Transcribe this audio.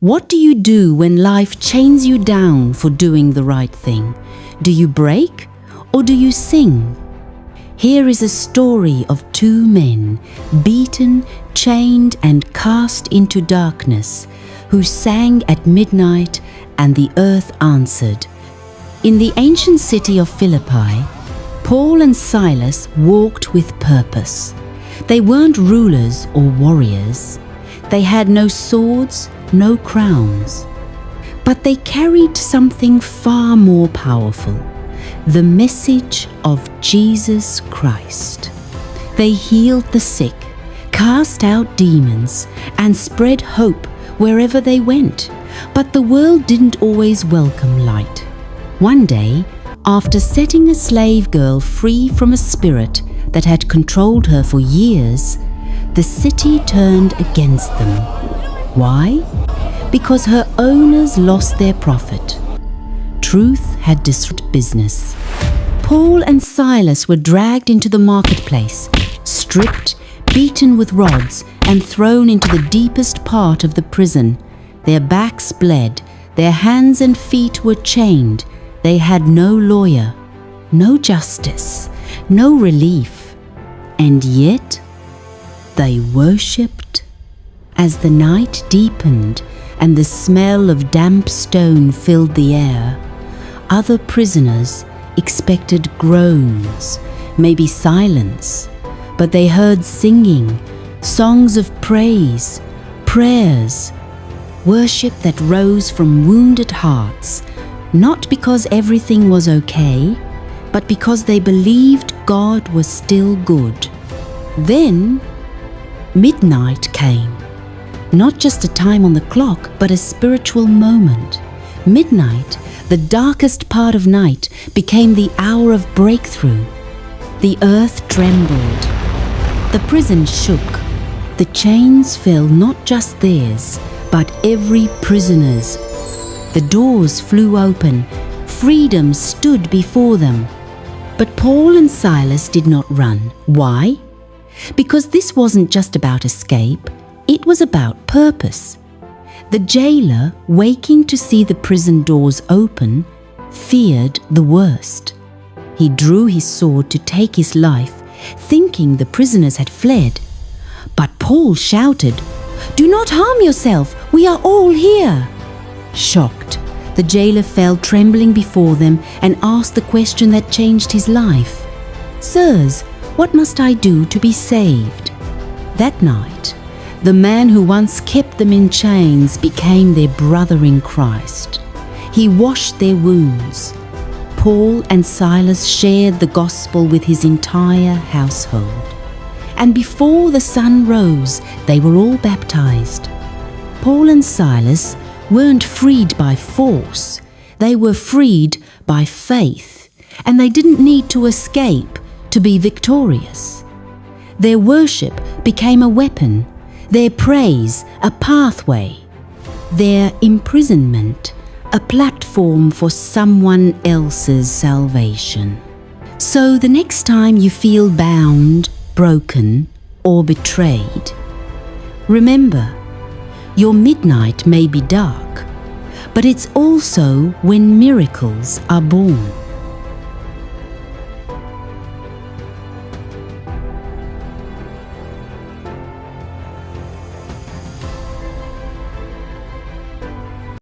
What do you do when life chains you down for doing the right thing? Do you break or do you sing? Here is a story of two men, beaten, chained, and cast into darkness, who sang at midnight, and the earth answered. In the ancient city of Philippi, Paul and Silas walked with purpose. They weren't rulers or warriors. They had no swords, no crowns. But they carried something far more powerful, the message of Jesus Christ. They healed the sick, cast out demons, and spread hope wherever they went. But the world didn't always welcome light. One day, after setting a slave girl free from a spirit that had controlled her for years, the city turned against them. Why? Because her owners lost their profit. Truth had disrupted business. Paul and Silas were dragged into the marketplace, stripped, beaten with rods, and thrown into the deepest part of the prison. Their backs bled, their hands and feet were chained. They had no lawyer, no justice, no relief. And yet, they worshipped. As the night deepened and the smell of damp stone filled the air, other prisoners expected groans, maybe silence, but they heard singing, songs of praise, prayers, worship that rose from wounded hearts, not because everything was okay, but because they believed God was still good. Then, midnight came. Not just a time on the clock, but a spiritual moment. Midnight, the darkest part of night, became the hour of breakthrough. The earth trembled. The prison shook. The chains fell, not just theirs, but every prisoner's. The doors flew open. Freedom stood before them. But Paul and Silas did not run. Why? Because this wasn't just about escape. It was about purpose. The jailer, waking to see the prison doors open, feared the worst. He drew his sword to take his life, thinking the prisoners had fled. But Paul shouted, "Do not harm yourself, we are all here." Shocked, the jailer fell trembling before them and asked the question that changed his life. "Sirs, what must I do to be saved?" That night, the man who once kept them in chains became their brother in Christ. He washed their wounds. Paul and Silas shared the gospel with his entire household. And before the sun rose, they were all baptized. Paul and Silas weren't freed by force. They were freed by faith, and they didn't need to escape to be victorious. Their worship became a weapon, their praise a pathway, their imprisonment a platform for someone else's salvation. So the next time you feel bound, broken, or betrayed, remember, your midnight may be dark, but it's also when miracles are born.